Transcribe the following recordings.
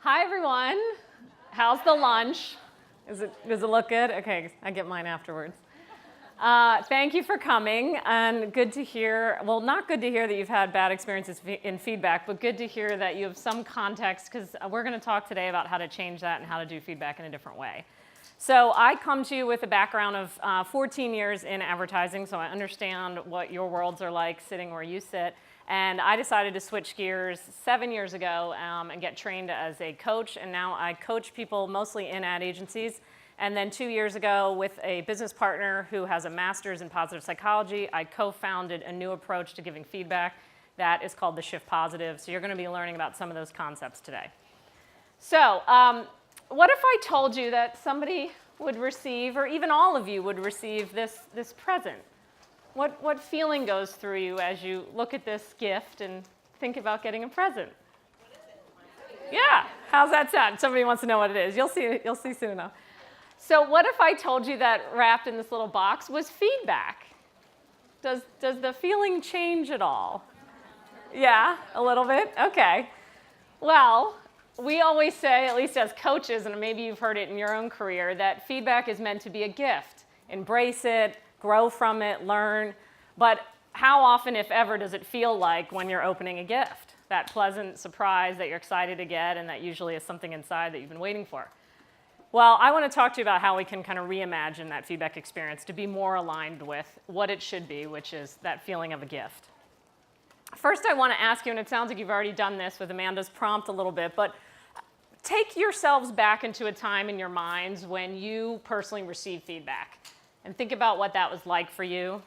Hi, everyone. How's the lunch? Does it look good? Okay, I get mine afterwards. Thank you for coming, and good to hear, well, not good to hear that you've had bad experiences in feedback, but good to hear that you have some context, because we're going to talk today about how to change that and how to do feedback in a different way. So I come to you with a background of 14 years in advertising, so I understand what your worlds are like sitting where you sit. And I decided to switch gears 7 years ago and get trained as a coach. And now I coach people mostly in ad agencies. And then 2 years ago, with a business partner who has a master's in positive psychology, I co-founded a new approach to giving feedback that is called the Shift Positive. So you're going to be learning about some of those concepts today. So what if I told you that somebody would receive, or even all of you would receive this present? What feeling goes through you as you look at this gift and think about getting a present? What is it? Yeah, how's that sound? Somebody wants to know what it is. You'll see soon enough. So what if I told you that wrapped in this little box was feedback? Does the feeling change at all? Yeah, a little bit? Okay. Well, we always say, at least as coaches, and maybe you've heard it in your own career, that feedback is meant to be a gift. Embrace it, grow from it, learn. But how often, if ever, does it feel like when you're opening a gift? That pleasant surprise that you're excited to get, and that usually is something inside that you've been waiting for. Well, I want to talk to you about how we can kind of reimagine that feedback experience to be more aligned with what it should be, which is that feeling of a gift. First, I want to ask you, and it sounds like you've already done this with Amanda's prompt a little bit, but take yourselves back into a time in your minds when you personally received feedback. And think about what that was like for you.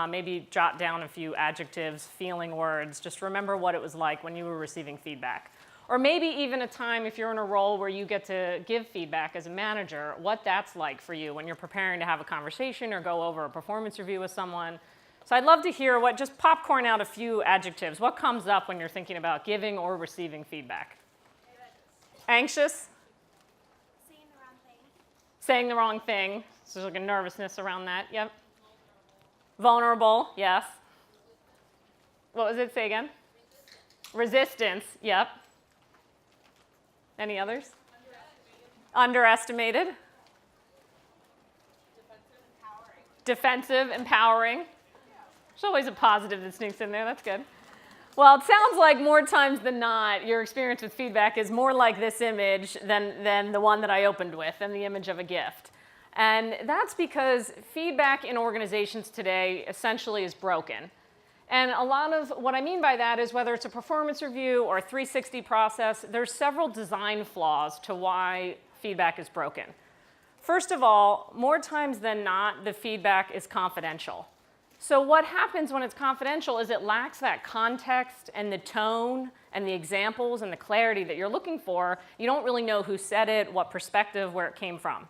Maybe jot down a few adjectives, feeling words. Just remember what it was like when you were receiving feedback. Or maybe even a time, if you're in a role where you get to give feedback as a manager, what that's like for you when you're preparing to have a conversation or go over a performance review with someone. So I'd love to hear just popcorn out a few adjectives. What comes up when you're thinking about giving or receiving feedback? Anxious? Saying the wrong thing. Saying the wrong thing. So there's like a nervousness around that. Yep. Vulnerable, yes. What was it? Say again? Resistance, yep. Any others? Underestimated. Defensive, empowering. There's always a positive that sneaks in there. That's good. Well, it sounds like more times than not, your experience with feedback is more like this image than the one that I opened with, than the image of a gift. And that's because feedback in organizations today essentially is broken. And a lot of what I mean by that is whether it's a performance review or a 360 process, there's several design flaws to why feedback is broken. First of all, more times than not, the feedback is confidential. So what happens when it's confidential is it lacks that context and the tone and the examples and the clarity that you're looking for. You don't really know who said it, what perspective, where it came from.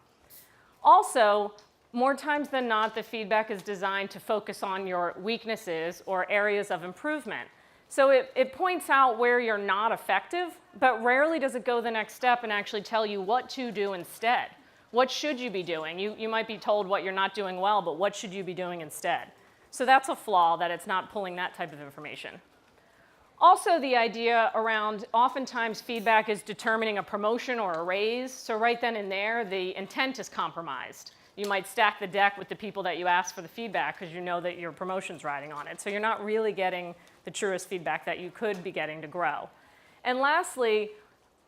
Also, more times than not, the feedback is designed to focus on your weaknesses or areas of improvement. So it points out where you're not effective, but rarely does it go the next step and actually tell you what to do instead. What should you be doing? You might be told what you're not doing well, but what should you be doing instead? So that's a flaw, that it's not pulling that type of information. Also, the idea around oftentimes feedback is determining a promotion or a raise. So right then and there, the intent is compromised. You might stack the deck with the people that you asked for the feedback because you know that your promotion's riding on it. So you're not really getting the truest feedback that you could be getting to grow. And lastly,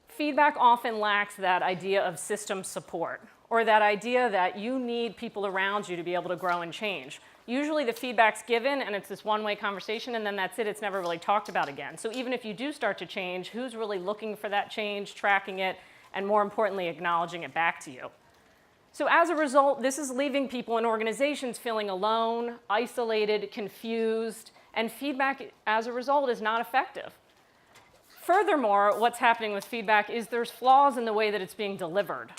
feedback often lacks that idea of system support, or that idea that you need people around you to be able to grow and change. Usually the feedback's given and it's this one-way conversation, and then that's it. It's never really talked about again. So even if you do start to change, who's really looking for that change, tracking it, and more importantly, acknowledging it back to you? So as a result, this is leaving people in organizations feeling alone, isolated, confused, and feedback as a result is not effective. Furthermore, what's happening with feedback is there's flaws in the way that it's being delivered.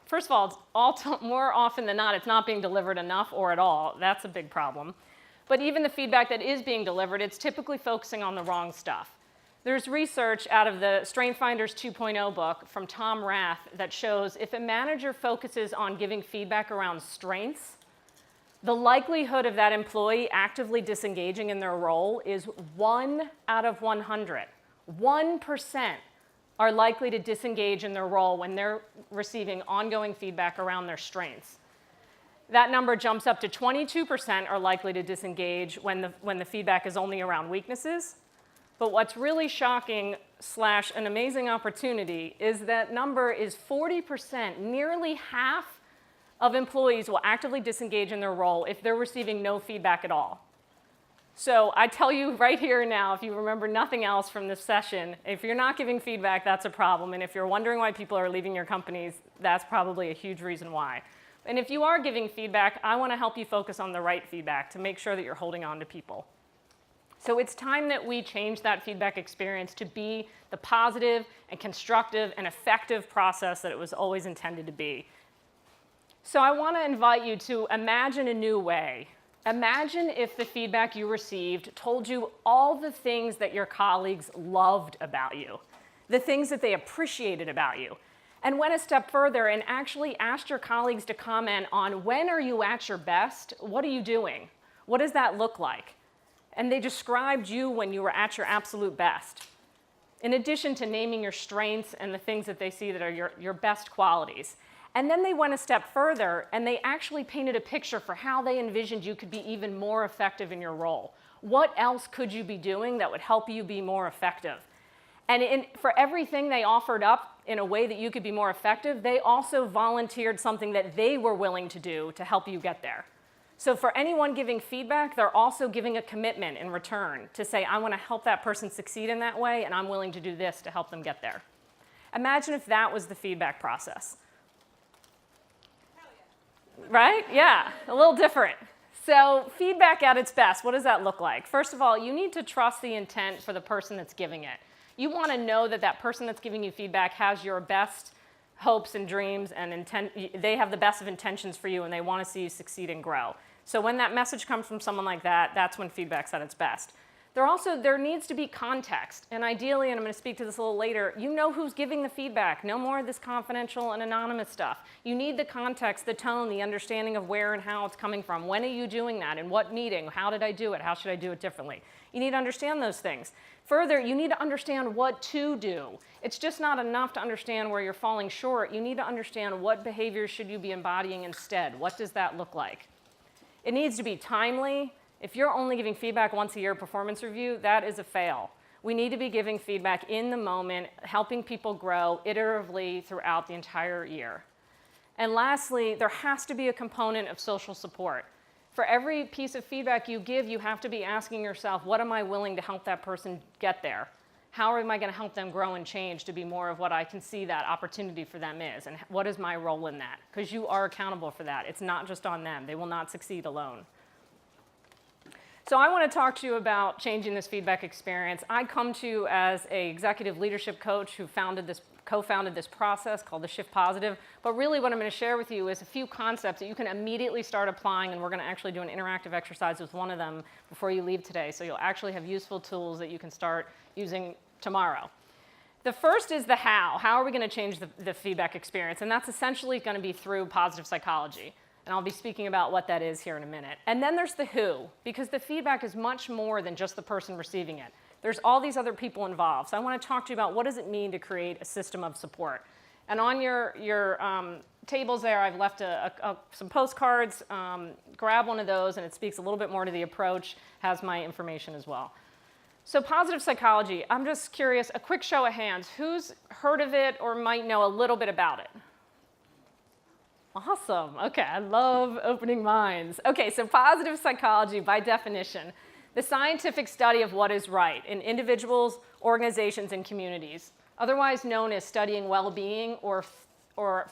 First of all, more often than not, it's not being delivered enough or at all. That's a big problem. But even the feedback that is being delivered, it's typically focusing on the wrong stuff. There's research out of the Strength Finders 2.0 book from Tom Rath that shows if a manager focuses on giving feedback around strengths, the likelihood of that employee actively disengaging in their role is 1 out of 100. 1% are likely to disengage in their role when they're receiving ongoing feedback around their strengths. That number jumps up to 22% are likely to disengage when the feedback is only around weaknesses. But what's really shocking / an amazing opportunity is that number is 40%. Nearly half of employees will actively disengage in their role if they're receiving no feedback at all. So I tell you right here and now, if you remember nothing else from this session, if you're not giving feedback, that's a problem. And if you're wondering why people are leaving your companies, that's probably a huge reason why. And if you are giving feedback, I want to help you focus on the right feedback to make sure that you're holding on to people. So it's time that we change that feedback experience to be the positive and constructive and effective process that it was always intended to be. So I want to invite you to imagine a new way. Imagine if the feedback you received told you all the things that your colleagues loved about you, the things that they appreciated about you, and went a step further and actually asked your colleagues to comment on when are you at your best, what are you doing, what does that look like? And they described you when you were at your absolute best, in addition to naming your strengths and the things that they see that are your best qualities. And then they went a step further and they actually painted a picture for how they envisioned you could be even more effective in your role. What else could you be doing that would help you be more effective? And for everything they offered up in a way that you could be more effective, they also volunteered something that they were willing to do to help you get there. So for anyone giving feedback, they're also giving a commitment in return to say, I want to help that person succeed in that way, and I'm willing to do this to help them get there. Imagine if that was the feedback process. Right? Yeah, a little different. So feedback at its best, what does that look like? First of all, you need to trust the intent for the person that's giving it. You want to know that that person that's giving you feedback has your best hopes and dreams and they have the best of intentions for you and they want to see you succeed and grow. So when that message comes from someone like that, that's when feedback's at its best. There needs to be context, and ideally, and I'm going to speak to this a little later, you know who's giving the feedback. No more of this confidential and anonymous stuff. You need the context, the tone, the understanding of where and how it's coming from. When are you doing that? In what meeting? How did I do it? How should I do it differently? You need to understand those things. Further, you need to understand what to do. It's just not enough to understand where you're falling short. You need to understand what behaviors should you be embodying instead. What does that look like? It needs to be timely. If you're only giving feedback once a year performance review, that is a fail. We need to be giving feedback in the moment, helping people grow iteratively throughout the entire year. And lastly, there has to be a component of social support. For every piece of feedback you give, you have to be asking yourself, what am I willing to help that person get there? How am I going to help them grow and change to be more of what I can see that opportunity for them is? And what is my role in that? Because you are accountable for that. It's not just on them. They will not succeed alone. So I want to talk to you about changing this feedback experience. I come to you as an executive leadership coach who co-founded this process called the Shift Positive. But really what I'm going to share with you is a few concepts that you can immediately start applying, and we're going to actually do an interactive exercise with one of them before you leave today. So you'll actually have useful tools that you can start using tomorrow. The first is the how. How are we going to change the feedback experience? And that's essentially going to be through positive psychology. And I'll be speaking about what that is here in a minute. And then there's the who, because the feedback is much more than just the person receiving it. There's all these other people involved. So I want to talk to you about what does it mean to create a system of support. And on your tables there, I've left some postcards. Grab one of those, and it speaks a little bit more to the approach, has my information as well. So positive psychology, I'm just curious, a quick show of hands. Who's heard of it or might know a little bit about it? Awesome. Okay, I love opening minds. Okay, so positive psychology, by definition, the scientific study of what is right in individuals, organizations, and communities, otherwise known as studying well-being or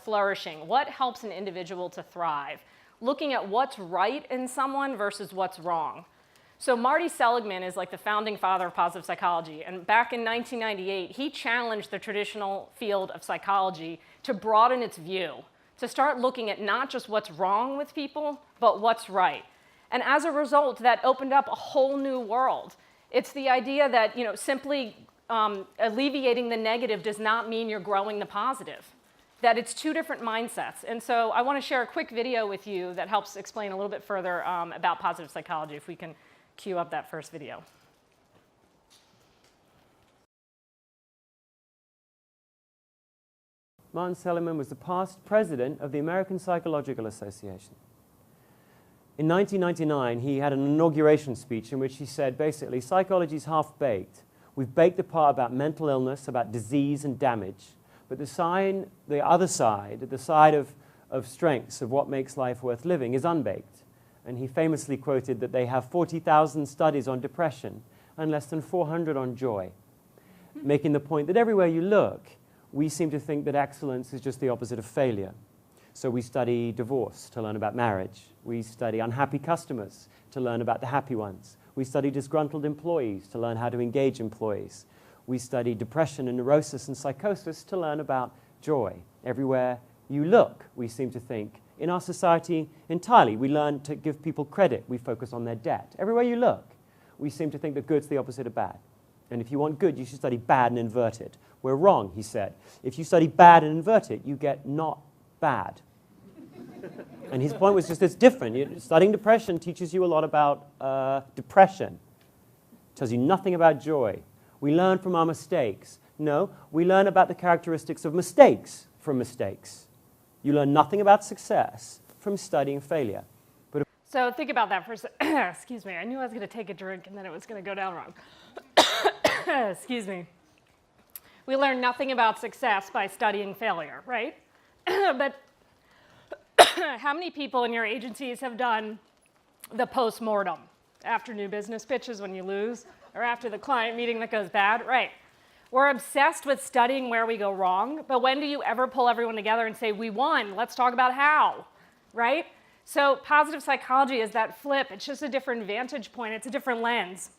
flourishing. What helps an individual to thrive? Looking at what's right in someone versus what's wrong. So Marty Seligman is like the founding father of positive psychology, and back in 1998, he challenged the traditional field of psychology to broaden its view, to start looking at not just what's wrong with people, but what's right. And as a result, that opened up a whole new world. It's the idea that simply alleviating the negative does not mean you're growing the positive, that it's two different mindsets. And so I want to share a quick video with you that helps explain a little bit further about positive psychology, if we can cue up that first video. Martin Seligman was the past president of the American Psychological Association. In 1999, he had an inauguration speech in which he said, basically, psychology is half-baked. We've baked the part about mental illness, about disease and damage, but the other side, the side of strengths, of what makes life worth living, is unbaked. And he famously quoted that they have 40,000 studies on depression and less than 400 on joy, making the point that everywhere you look, we seem to think that excellence is just the opposite of failure. So we study divorce to learn about marriage. We study unhappy customers to learn about the happy ones. We study disgruntled employees to learn how to engage employees. We study depression and neurosis and psychosis to learn about joy. Everywhere you look, we seem to think, in our society entirely, we learn to give people credit. We focus on their debt. Everywhere you look, we seem to think that good's the opposite of bad. And if you want good, you should study bad and invert it. We're wrong, he said. If you study bad and invert it, you get not bad. And his point was just it's different. Studying depression teaches you a lot about depression. It tells you nothing about joy. We learn from our mistakes. No, we learn about the characteristics of mistakes from mistakes. You learn nothing about success from studying failure. So think about that for a second. Excuse me. I knew I was going to take a drink and then it was going to go down wrong. Excuse me. We learn nothing about success by studying failure, right? But how many people in your agencies have done the post-mortem after new business pitches when you lose or after the client meeting that goes bad? Right. We're obsessed with studying where we go wrong, but when do you ever pull everyone together and say, we won, let's talk about how, right? So positive psychology is that flip. It's just a different vantage point. It's a different lens.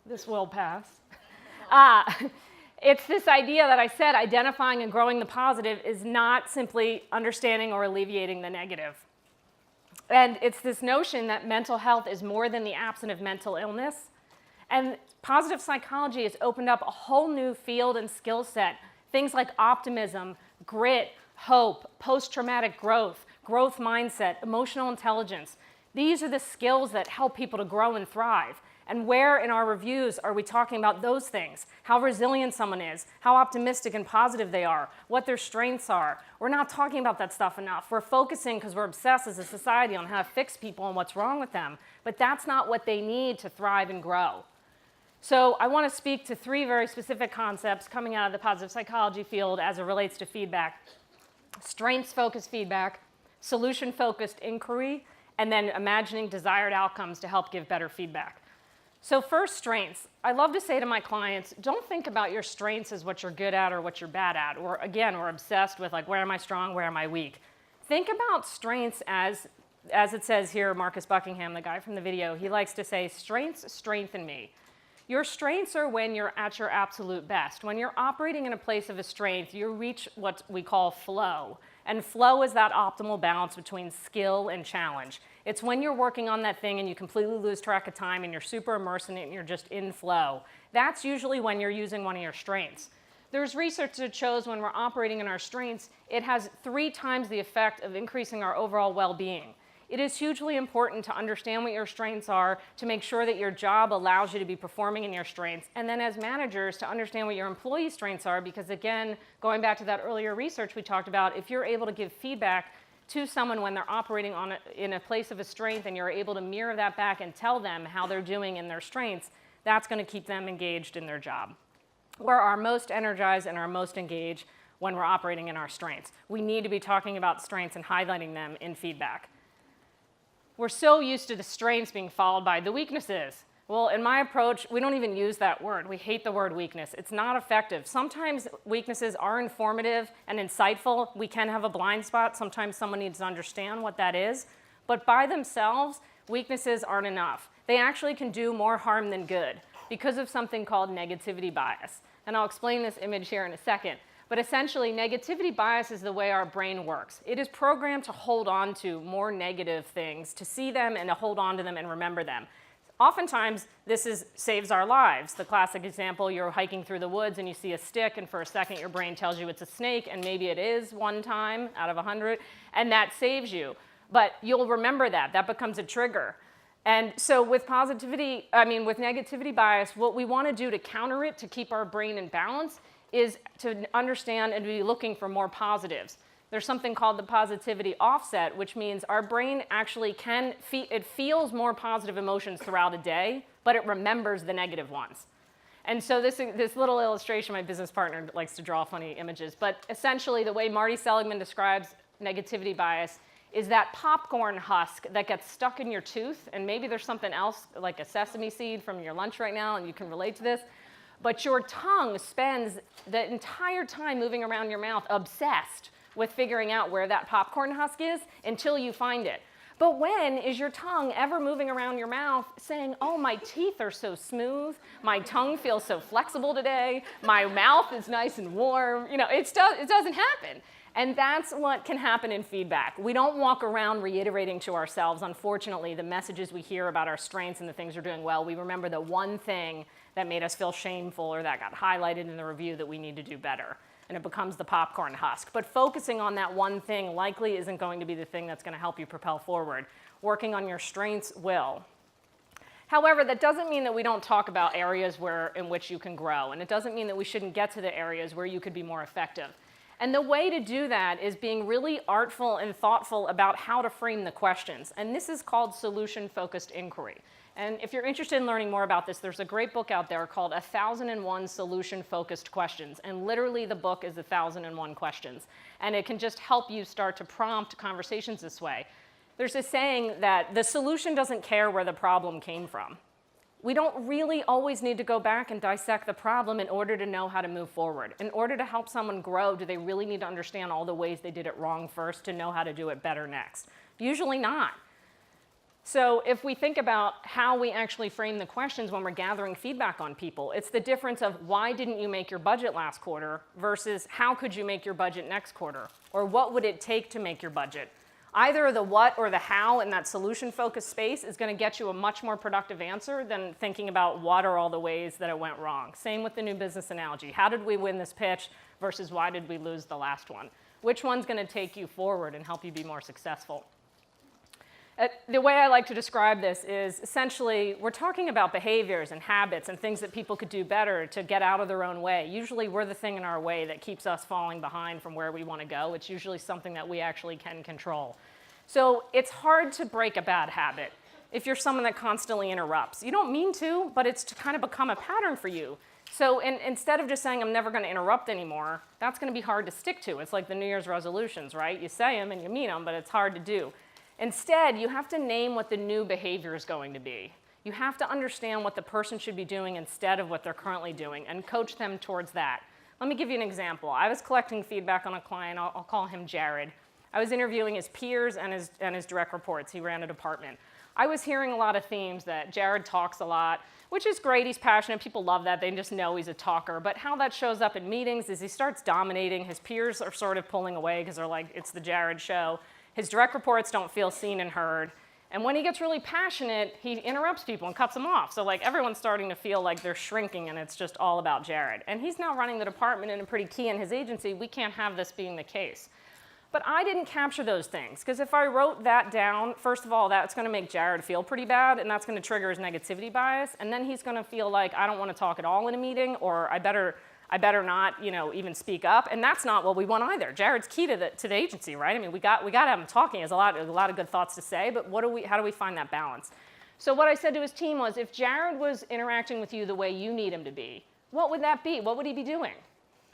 This will pass. It's this idea that I said identifying and growing the positive is not simply understanding or alleviating the negative. And it's this notion that mental health is more than the absence of mental illness. And positive psychology has opened up a whole new field and skill set. Things like optimism, grit, hope, post-traumatic growth, growth mindset, emotional intelligence. These are the skills that help people to grow and thrive. And where in our reviews are we talking about those things? How resilient someone is, how optimistic and positive they are, what their strengths are. We're not talking about that stuff enough. We're focusing, because we're obsessed as a society, on how to fix people and what's wrong with them. But that's not what they need to thrive and grow. So I want to speak to 3 very specific concepts coming out of the positive psychology field as it relates to feedback. Strengths-focused feedback, solution-focused inquiry, and then imagining desired outcomes to help give better feedback. So first, strengths. I love to say to my clients, don't think about your strengths as what you're good at or what you're bad at. Or again, we're obsessed with like, where am I strong, where am I weak? Think about strengths as it says here, Marcus Buckingham, the guy from the video, he likes to say, strengths strengthen me. Your strengths are when you're at your absolute best. When you're operating in a place of a strength, you reach what we call flow. And flow is that optimal balance between skill and challenge. It's when you're working on that thing and you completely lose track of time and you're super immersed in it and you're just in flow. That's usually when you're using one of your strengths. There's research that shows when we're operating in our strengths, it has 3 times the effect of increasing our overall well-being. It is hugely important to understand what your strengths are, to make sure that your job allows you to be performing in your strengths, and then as managers to understand what your employee strengths are, because again, going back to that earlier research we talked about, if you're able to give feedback to someone when they're operating in a place of a strength and you're able to mirror that back and tell them how they're doing in their strengths, that's going to keep them engaged in their job. We're our most energized and our most engaged when we're operating in our strengths. We need to be talking about strengths and highlighting them in feedback. We're so used to the strengths being followed by the weaknesses. Well, in my approach, we don't even use that word. We hate the word weakness. It's not effective. Sometimes weaknesses are informative and insightful. We can have a blind spot. Sometimes someone needs to understand what that is. But by themselves, weaknesses aren't enough. They actually can do more harm than good because of something called negativity bias. And I'll explain this image here in a second. But essentially, negativity bias is the way our brain works. It is programmed to hold on to more negative things, to see them and to hold on to them and remember them. Oftentimes, this saves our lives. The classic example, you're hiking through the woods and you see a stick, and for a second your brain tells you it's a snake, and maybe it is one time out of 100, and that saves you. But you'll remember that. That becomes a trigger. And so with negativity bias, what we want to do to counter it, to keep our brain in balance, is to understand and to be looking for more positives. There's something called the positivity offset, which means our brain actually it feels more positive emotions throughout a day, but it remembers the negative ones. And so this little illustration, my business partner likes to draw funny images, but essentially the way Marty Seligman describes negativity bias is that popcorn husk that gets stuck in your tooth, and maybe there's something else like a sesame seed from your lunch right now, and you can relate to this, but your tongue spends the entire time moving around your mouth obsessed with figuring out where that popcorn husk is until you find it. But when is your tongue ever moving around your mouth saying, oh, my teeth are so smooth, my tongue feels so flexible today, my mouth is nice and warm? You know, it doesn't happen. And that's what can happen in feedback. We don't walk around reiterating to ourselves, unfortunately, the messages we hear about our strengths and the things we're doing well. We remember the one thing that made us feel shameful or that got highlighted in the review that we need to do better. And it becomes the popcorn husk. But focusing on that one thing likely isn't going to be the thing that's going to help you propel forward. Working on your strengths will. However, that doesn't mean that we don't talk about areas in which you can grow. And it doesn't mean that we shouldn't get to the areas where you could be more effective. And the way to do that is being really artful and thoughtful about how to frame the questions. And this is called solution-focused inquiry. And if you're interested in learning more about this, there's a great book out there called 1001 Solution-Focused Questions. And literally the book is 1001 questions. And it can just help you start to prompt conversations this way. There's a saying that the solution doesn't care where the problem came from. We don't really always need to go back and dissect the problem in order to know how to move forward. In order to help someone grow, do they really need to understand all the ways they did it wrong first to know how to do it better next? Usually not. So if we think about how we actually frame the questions when we're gathering feedback on people, it's the difference of why didn't you make your budget last quarter versus how could you make your budget next quarter? Or what would it take to make your budget? Either the what or the how in that solution-focused space is going to get you a much more productive answer than thinking about what are all the ways that it went wrong. Same with the new business analogy. How did we win this pitch versus why did we lose the last one? Which one's going to take you forward and help you be more successful? The way I like to describe this is essentially we're talking about behaviors and habits and things that people could do better to get out of their own way. Usually we're the thing in our way that keeps us falling behind from where we want to go. It's usually something that we actually can control. So it's hard to break a bad habit if you're someone that constantly interrupts. You don't mean to, but it's to kind of become a pattern for you. So instead of just saying, I'm never going to interrupt anymore, that's going to be hard to stick to. It's like the New Year's resolutions, right? You say them and you mean them, but it's hard to do. Instead, you have to name what the new behavior is going to be. You have to understand what the person should be doing instead of what they're currently doing and coach them towards that. Let me give you an example. I was collecting feedback on a client. I'll call him Jared. I was interviewing his peers and his direct reports. He ran a department. I was hearing a lot of themes that Jared talks a lot, which is great. He's passionate. People love that. They just know he's a talker. But how that shows up in meetings is he starts dominating. His peers are sort of pulling away because they're like, it's the Jared show. His direct reports don't feel seen and heard. And when he gets really passionate, he interrupts people and cuts them off. So like everyone's starting to feel like they're shrinking and it's just all about Jared. And he's now running the department and pretty key in his agency. We can't have this being the case. But I didn't capture those things because if I wrote that down, first of all, that's going to make Jared feel pretty bad and that's going to trigger his negativity bias. And then he's going to feel like I don't want to talk at all in a meeting or I better not, even speak up, and that's not what we want either. Jared's key to the agency, right? I mean, we got to have him talking. He has a lot of good thoughts to say, but how do we find that balance? So what I said to his team was, if Jared was interacting with you the way you need him to be, what would that be? What would he be doing?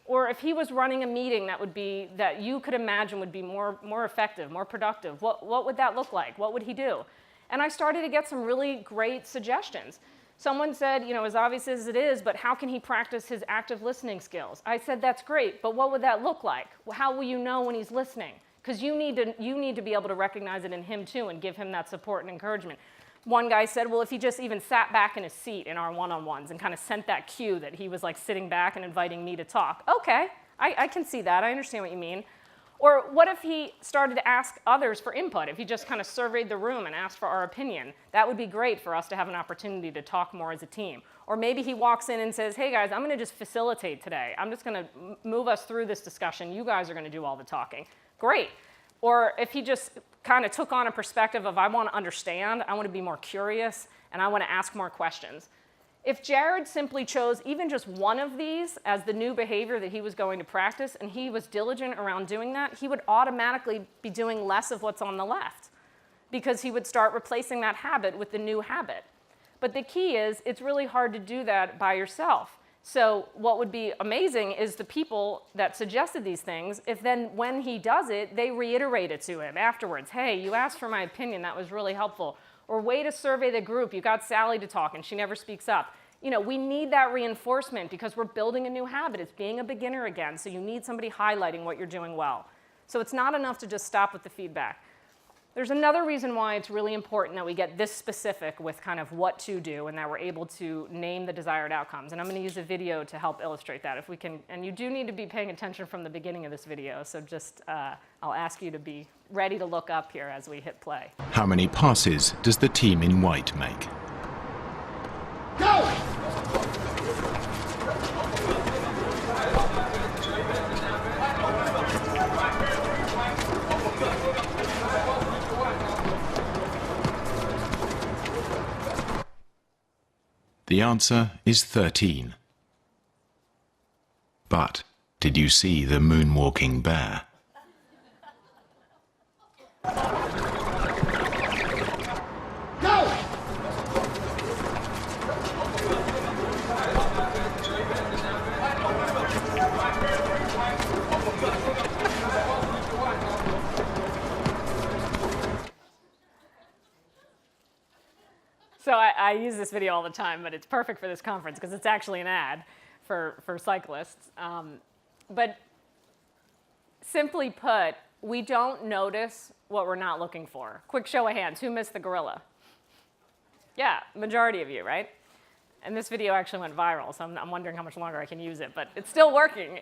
Or if he was running a meeting that you could imagine would be more effective, more productive, what would that look like? What would he do? And I started to get some really great suggestions. Someone said, as obvious as it is, but how can he practice his active listening skills? I said, that's great, but what would that look like? How will you know when he's listening? Because you need to be able to recognize it in him too and give him that support and encouragement. One guy said, well, if he just even sat back in his seat in our one-on-ones and kind of sent that cue that he was like sitting back and inviting me to talk. Okay, I can see that. I understand what you mean. Or what if he started to ask others for input? If he just kind of surveyed the room and asked for our opinion, that would be great for us to have an opportunity to talk more as a team. Or maybe he walks in and says, hey guys, I'm going to just facilitate today. I'm just going to move us through this discussion. You guys are going to do all the talking. Great. Or if he just kind of took on a perspective of I want to understand, I want to be more curious, and I want to ask more questions. If Jared simply chose even just one of these as the new behavior that he was going to practice, and he was diligent around doing that, he would automatically be doing less of what's on the left, because he would start replacing that habit with the new habit. But the key is, it's really hard to do that by yourself. So what would be amazing is the people that suggested these things, if then when he does it, they reiterate it to him afterwards. Hey, you asked for my opinion, that was really helpful. Or way to survey the group, you got Sally to talk and she never speaks up. You know, we need that reinforcement because we're building a new habit. It's being a beginner again, so you need somebody highlighting what you're doing well. So it's not enough to just stop with the feedback. There's another reason why it's really important that we get this specific with kind of what to do and that we're able to name the desired outcomes. And I'm going to use a video to help illustrate that if we can. And you do need to be paying attention from the beginning of this video. So just I'll ask you to be ready to look up here as we hit play. How many passes does the team in white make? Go! The answer is 13. But did you see the moonwalking bear? Go! So I use this video all the time, but it's perfect for this conference because it's actually an ad for cyclists. But simply put, we don't notice what we're not looking for. Quick show of hands, who missed the gorilla? Yeah, majority of you, right? And this video actually went viral, so I'm wondering how much longer I can use it, but it's still working.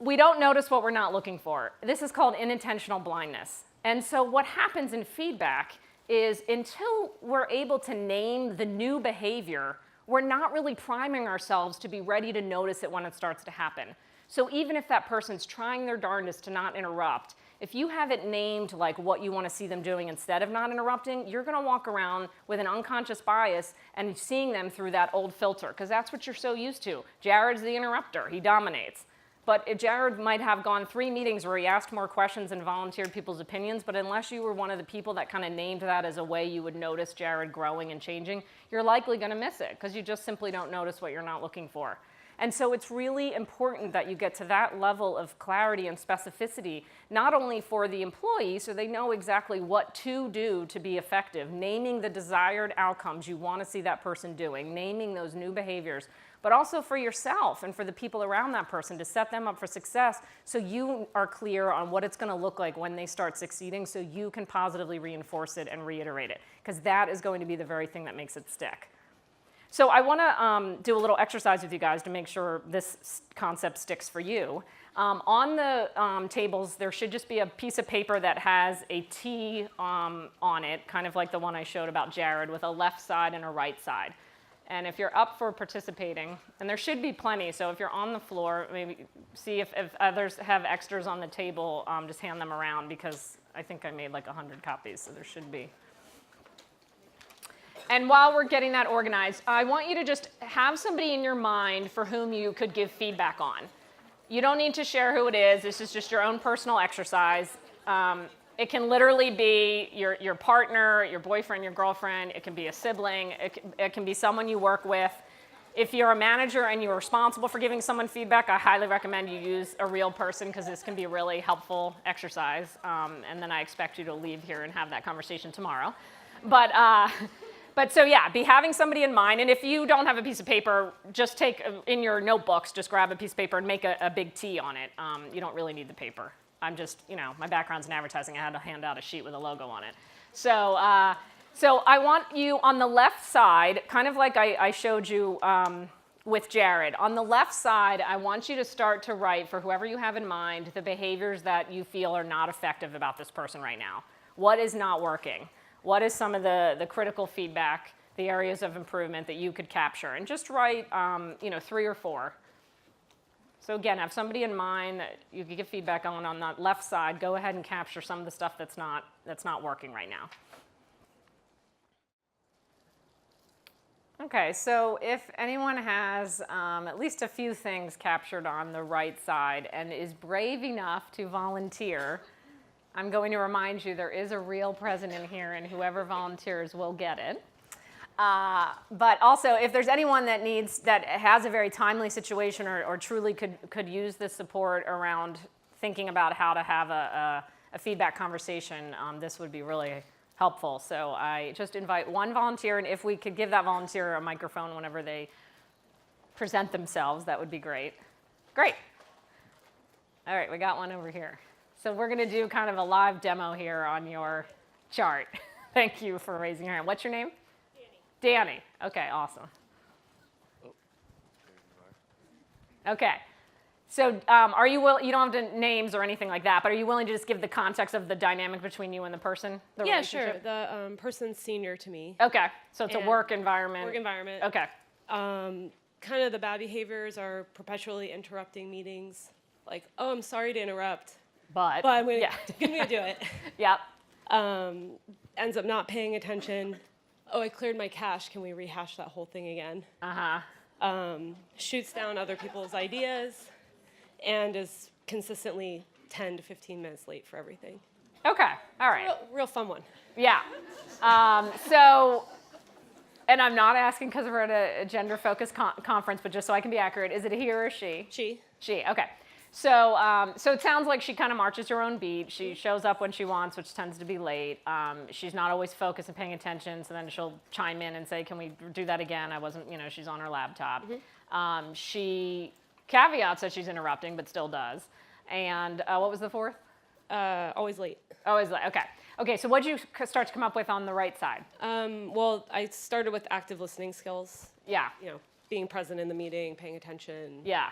We don't notice what we're not looking for. This is called unintentional blindness. And so what happens in feedback is until we're able to name the new behavior, we're not really priming ourselves to be ready to notice it when it starts to happen. So even if that person's trying their darndest to not interrupt, if you have it named like what you want to see them doing instead of not interrupting, you're going to walk around with an unconscious bias and seeing them through that old filter, because that's what you're so used to. Jared's the interrupter. He dominates. But Jared might have gone 3 meetings where he asked more questions and volunteered people's opinions, but unless you were one of the people that kind of named that as a way you would notice Jared growing and changing, you're likely going to miss it because you just simply don't notice what you're not looking for. And so it's really important that you get to that level of clarity and specificity, not only for the employee so they know exactly what to do to be effective, naming the desired outcomes you want to see that person doing, naming those new behaviors, but also for yourself and for the people around that person to set them up for success so you are clear on what it's going to look like when they start succeeding so you can positively reinforce it and reiterate it, because that is going to be the very thing that makes it stick. So I want to do a little exercise with you guys to make sure this concept sticks for you. On the tables, there should just be a piece of paper that has a T on it, kind of like the one I showed about Jared, with a left side and a right side. And if you're up for participating, and there should be plenty, so if you're on the floor, maybe see if others have extras on the table, just hand them around, because I think I made like 100 copies, so there should be. And while we're getting that organized, I want you to just have somebody in your mind for whom you could give feedback on. You don't need to share who it is. This is just your own personal exercise. It can literally be your partner, your boyfriend, your girlfriend. It can be a sibling. It can be someone you work with. If you're a manager and you're responsible for giving someone feedback, I highly recommend you use a real person, because this can be a really helpful exercise. And then I expect you to leave here and have that conversation tomorrow. But so yeah, be having somebody in mind. And if you don't have a piece of paper, just take in your notebooks, just grab a piece of paper and make a big T on it. You don't really need the paper. I'm just, my background's in advertising. I had to hand out a sheet with a logo on it. So I want you on the left side, kind of like I showed you with Jared. On the left side, I want you to start to write, for whoever you have in mind, the behaviors that you feel are not effective about this person right now. What is not working? What is some of the critical feedback, the areas of improvement that you could capture? And just write, 3 or 4. So again, have somebody in mind that you could give feedback on that left side. Go ahead and capture some of the stuff that's not working right now. Okay, so if anyone has at least a few things captured on the right side and is brave enough to volunteer, I'm going to remind you there is a real president here, and whoever volunteers will get it. But also, if there's anyone that has a very timely situation or truly could use this support around thinking about how to have a feedback conversation, this would be really helpful. So I just invite one volunteer, and if we could give that volunteer a microphone whenever they present themselves, that would be great. Great. All right, we got one over here. So we're going to do kind of a live demo here on your chart. Thank you for raising your hand. What's your name? Danny. Okay, awesome. Okay. So are you willing, you don't have to names or anything like that, but are you willing to just give the context of the dynamic between you and the person? The Yeah, sure. relationship? The person's senior to me. Okay, so it's a And work environment. Work environment. Okay. Kind of the bad behaviors are perpetually interrupting meetings. Like, oh, I'm sorry to interrupt, But but I'm going yeah. to do it. Yep. Ends up not paying attention. Oh, I cleared my cache. Can we rehash that whole thing again? Shoots down other people's ideas and is consistently 10 to 15 minutes late for everything. Okay, all right. Real fun one. Yeah. So, and I'm not asking because we're at a gender-focused conference, but just so I can be accurate, is it a he or a she? She. She, okay. So, so it sounds like she kind of marches her own beat. She shows up when she wants, which tends to be late. She's not always focused and paying attention, so then she'll chime in and say, can we do that again? I wasn't, she's on her laptop. She caveats that she's interrupting, but still does. And what was the fourth? Always late. Always late, okay. Okay, so what did you start to come up with on the right side? Well, I started with active listening skills. Yeah. Being present in the meeting, paying attention. Yeah.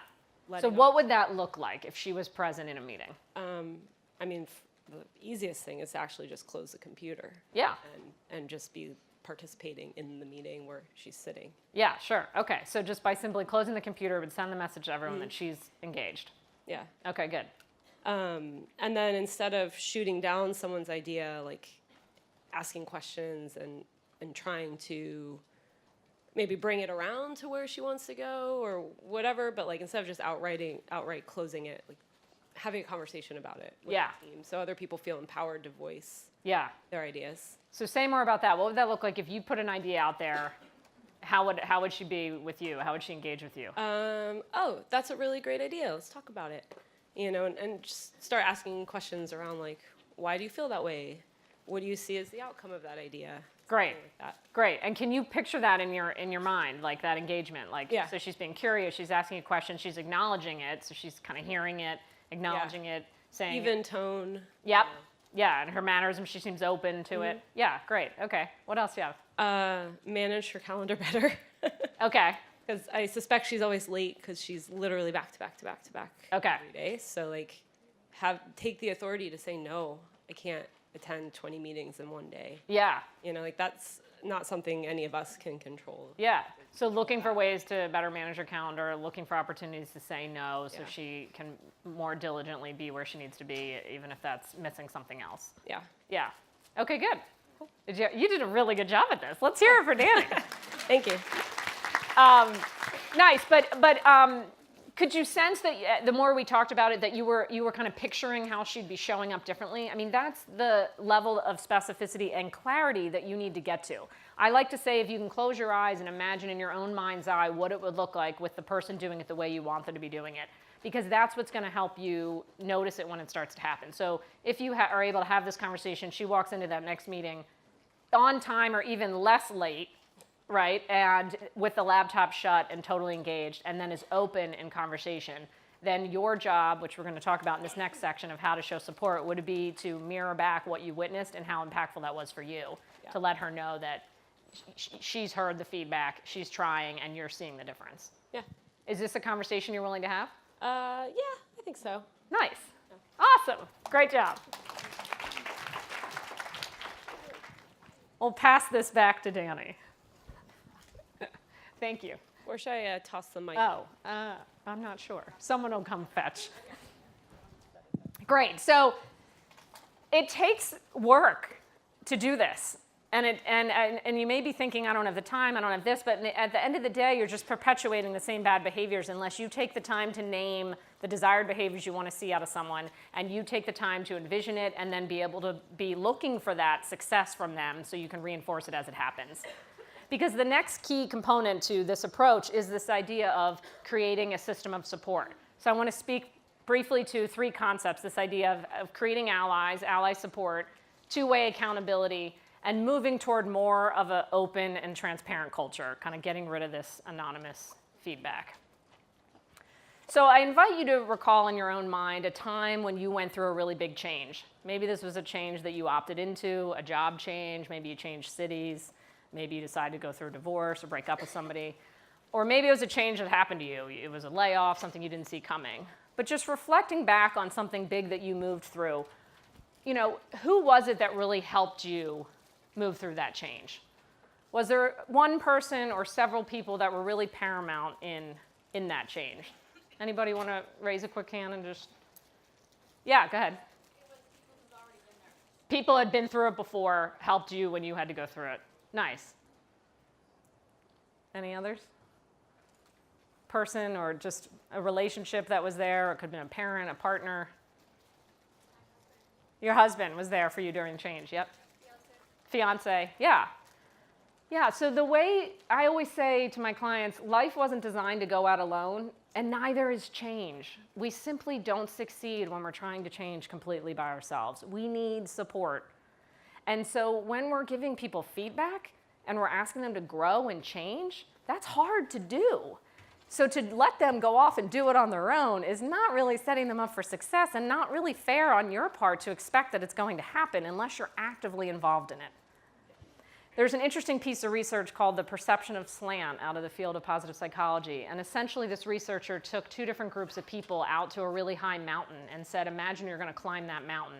So letting what would that look like if she was present in a meeting? I mean, the easiest thing is to actually just close the computer. Yeah. And just be participating in the meeting where she's sitting. Yeah, sure. Okay, so just by simply closing the computer, it would send the message to everyone that she's engaged. Yeah. Okay, good. And then instead of shooting down someone's idea, like asking questions and trying to maybe bring it around to where she wants to go or whatever, but like instead of just outright closing it, like having a conversation about it with the team so other people feel empowered to voice their ideas. So say more about that. What would that look like if you put an idea out there? How would she be with you? How would she engage with you? Oh, that's a really great idea. Let's talk about it. And just start asking questions around like, why do you feel that way? What do you see as the outcome of that idea? Great. Something like that. Great. And can you picture that in your mind, like that engagement? Like, Yeah. so she's being curious, she's asking a question, she's acknowledging it, so she's kind of hearing it, acknowledging it, saying Even tone. Yep. Yeah, and her mannerisms, she seems open to it. Yeah, great. Okay. What else do you have? Manage her calendar better. Okay. Because I suspect she's always late because she's literally back to back to back to back Okay. every day. So like, take the authority to say no. I can't attend 20 meetings in one day. Yeah. Like that's not something any of us can control. Yeah. So looking for ways to better manage her calendar, looking for opportunities to say no so she can more diligently be where she needs to be, even if that's missing something else. Yeah. Yeah. Okay, good. You did a really good job at this. Let's hear it for Danny. Thank you. Nice, but could you sense that the more we talked about it, that you were kind of picturing how she'd be showing up differently? I mean, that's the level of specificity and clarity that you need to get to. I like to say if you can close your eyes and imagine in your own mind's eye what it would look like with the person doing it the way you want them to be doing it, because that's what's going to help you notice it when it starts to happen. So if you are able to have this conversation, she walks into that next meeting on time or even less late, right, and with the laptop shut and totally engaged, and then is open in conversation, then your job, which we're going to talk about in this next section of how to show support, would be to mirror back what you witnessed and how impactful that was for you, to let her know that she's heard the feedback, she's trying, and you're seeing the difference. Yeah. Is this a conversation you're willing to have? Yeah, I think so. Nice. Awesome. Great job. We'll pass this back to Danny. Thank you. Or should I toss the mic? Oh, I'm not sure. Someone will come fetch. Great. So it takes work to do this. And you may be thinking, I don't have the time, I don't have this, but at the end of the day, you're just perpetuating the same bad behaviors unless you take the time to name the desired behaviors you want to see out of someone, and you take the time to envision it and then be able to be looking for that success from them so you can reinforce it as it happens. Because the next key component to this approach is this idea of creating a system of support. So I want to speak briefly to 3 concepts, this idea of creating allies, ally support, two-way accountability, and moving toward more of an open and transparent culture, kind of getting rid of this anonymous feedback. So I invite you to recall in your own mind a time when you went through a really big change. Maybe this was a change that you opted into, a job change, maybe you changed cities, maybe you decided to go through a divorce or break up with somebody, or maybe it was a change that happened to you. It was a layoff, something you didn't see coming. But just reflecting back on something big that you moved through, who was it that really helped you move through that change? Was there one person or several people that were really paramount in that change? Anybody want to raise a quick hand and just, yeah, go ahead. It was people who've already been there. People had been through it before, helped you when you had to go through it. Nice. Any others? Person or just a relationship that was there, or it could have been a parent, a partner. Your husband was there for you during the change, yep. Fiance, yeah. Yeah, so the way I always say to my clients, life wasn't designed to go out alone, and neither is change. We simply don't succeed when we're trying to change completely by ourselves. We need support. And so when we're giving people feedback and we're asking them to grow and change, that's hard to do. So to let them go off and do it on their own is not really setting them up for success and not really fair on your part to expect that it's going to happen unless you're actively involved in it. There's an interesting piece of research called the perception of slant out of the field of positive psychology. And essentially this researcher took 2 different groups of people out to a really high mountain and said, imagine you're going to climb that mountain.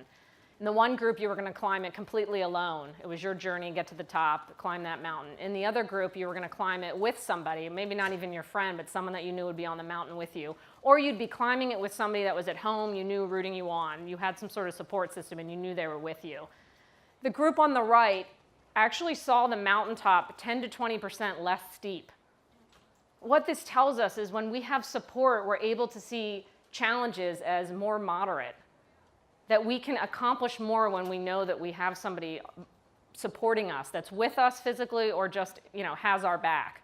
In the one group, you were going to climb it completely alone. It was your journey, get to the top, climb that mountain. In the other group, you were going to climb it with somebody, maybe not even your friend, but someone that you knew would be on the mountain with you. Or you'd be climbing it with somebody that was at home, you knew, rooting you on. You had some sort of support system, and you knew they were with you. The group on the right actually saw the mountaintop 10 to 20% less steep. What this tells us is when we have support, we're able to see challenges as more moderate. That we can accomplish more when we know that we have somebody supporting us that's with us physically or just has our back.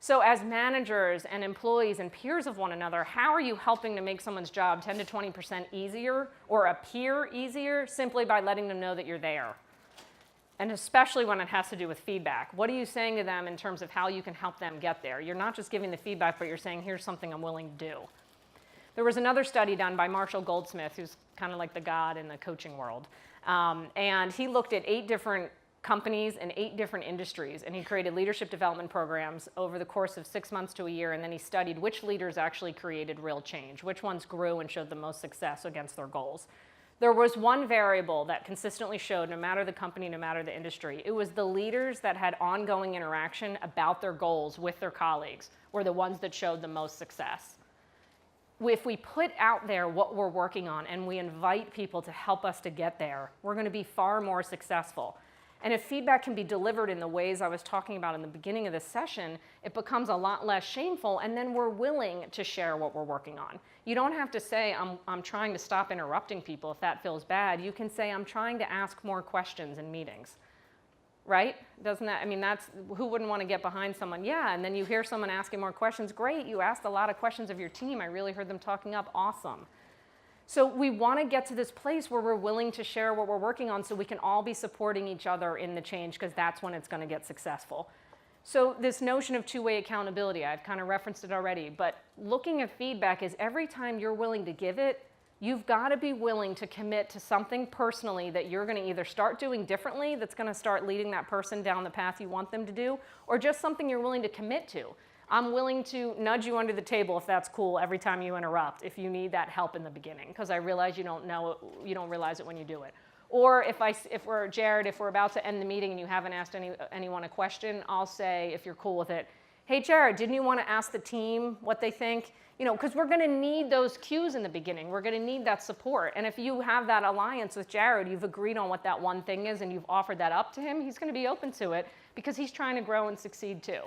So as managers and employees and peers of one another, how are you helping to make someone's job 10 to 20% easier or appear easier simply by letting them know that you're there? And especially when it has to do with feedback. What are you saying to them in terms of how you can help them get there? You're not just giving the feedback, but you're saying, here's something I'm willing to do. There was another study done by Marshall Goldsmith, who's kind of like the god in the coaching world. And he looked at 8 different companies in 8 different industries, and he created leadership development programs over the course of 6 months to a year, and then he studied which leaders actually created real change, which ones grew and showed the most success against their goals. There was one variable that consistently showed, no matter the company, no matter the industry, it was the leaders that had ongoing interaction about their goals with their colleagues were the ones that showed the most success. If we put out there what we're working on and we invite people to help us to get there, we're going to be far more successful. And if feedback can be delivered in the ways I was talking about in the beginning of this session, it becomes a lot less shameful, and then we're willing to share what we're working on. You don't have to say, I'm trying to stop interrupting people if that feels bad. You can say, I'm trying to ask more questions in meetings. Right? Doesn't that, that's, who wouldn't want to get behind someone? Yeah, and then you hear someone asking more questions. Great, you asked a lot of questions of your team. I really heard them talking up. Awesome. So we want to get to this place where we're willing to share what we're working on so we can all be supporting each other in the change, because that's when it's going to get successful. So this notion of two-way accountability, I've kind of referenced it already, but looking at feedback is every time you're willing to give it, you've got to be willing to commit to something personally that you're going to either start doing differently that's going to start leading that person down the path you want them to do, or just something you're willing to commit to. I'm willing to nudge you under the table if that's cool every time you interrupt, if you need that help in the beginning, because I realize you don't realize it when you do it. Or if we're about to end the meeting and you haven't asked anyone a question, I'll say, if you're cool with it, Hey, Jared, didn't you want to ask the team what they think? You know, because we're going to need those cues in the beginning. We're going to need that support. And if you have that alliance with Jared, you've agreed on what that one thing is and you've offered that up to him, he's going to be open to it because he's trying to grow and succeed too.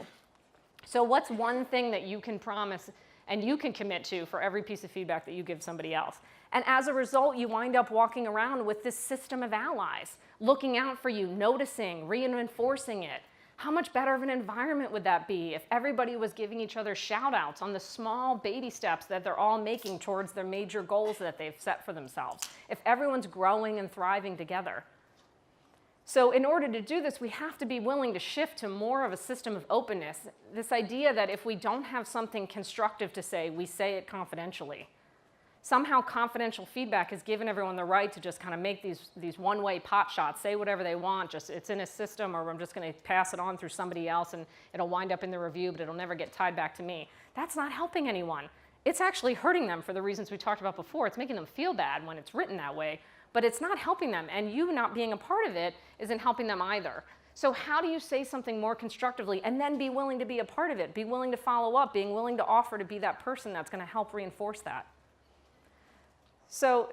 So what's one thing that you can promise and you can commit to for every piece of feedback that you give somebody else? And as a result, you wind up walking around with this system of allies, looking out for you, noticing, reinforcing it. How much better of an environment would that be if everybody was giving each other shout outs on the small baby steps that they're all making towards their major goals that they've set for themselves? If everyone's growing and thriving together. So in order to do this, we have to be willing to shift to more of a system of openness. This idea that if we don't have something constructive to say, we say it confidentially. Somehow confidential feedback has given everyone the right to just kind of make these one-way pot shots, say whatever they want, just it's in a system or I'm just going to pass it on through somebody else and it'll wind up in the review, but it'll never get tied back to me. That's not helping anyone. It's actually hurting them for the reasons we talked about before. It's making them feel bad when it's written that way, but it's not helping them, and you not being a part of it isn't helping them either. So how do you say something more constructively and then be willing to be a part of it, be willing to follow up, being willing to offer to be that person that's going to help reinforce that? So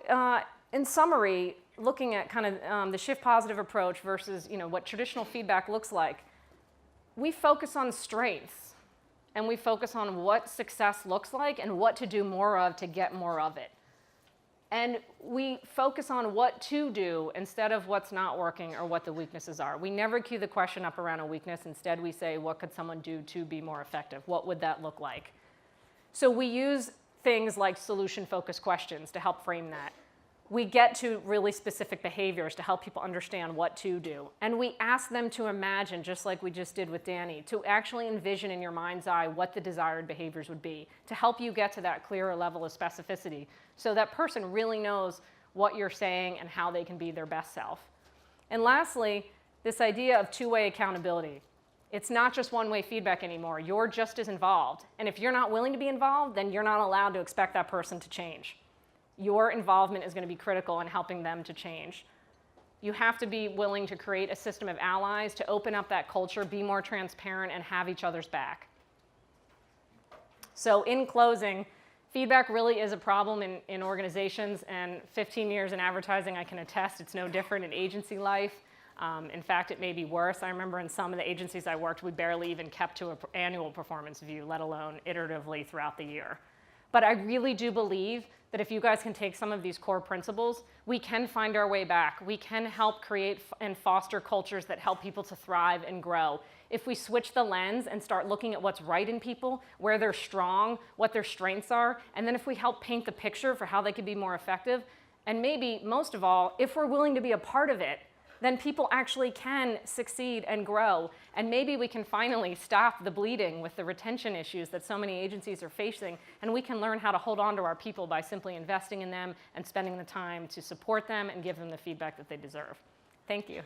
in summary, looking at kind of the shift positive approach versus what traditional feedback looks like, we focus on strengths and we focus on what success looks like and what to do more of to get more of it. And we focus on what to do instead of what's not working or what the weaknesses are. We never cue the question up around a weakness. Instead, we say, what could someone do to be more effective? What would that look like? So we use things like solution-focused questions to help frame that. We get to really specific behaviors to help people understand what to do. And we ask them to imagine, just like we just did with Danny, to actually envision in your mind's eye what the desired behaviors would be to help you get to that clearer level of specificity so that person really knows what you're saying and how they can be their best self. And lastly, this idea of two-way accountability. It's not just one-way feedback anymore. You're just as involved. And if you're not willing to be involved, then you're not allowed to expect that person to change. Your involvement is going to be critical in helping them to change. You have to be willing to create a system of allies to open up that culture, be more transparent, and have each other's back. So in closing, feedback really is a problem in organizations, and 15 years in advertising, I can attest it's no different in agency life. In fact, it may be worse. I remember in some of the agencies I worked, we barely even kept to an annual performance view, let alone iteratively throughout the year. But I really do believe that if you guys can take some of these core principles, we can find our way back. We can help create and foster cultures that help people to thrive and grow. If we switch the lens and start looking at what's right in people, where they're strong, what their strengths are, and then if we help paint the picture for how they can be more effective, and maybe most of all, if we're willing to be a part of it, then people actually can succeed and grow. And maybe we can finally stop the bleeding with the retention issues that so many agencies are facing, and we can learn how to hold on to our people by simply investing in them and spending the time to support them and give them the feedback that they deserve. Thank you.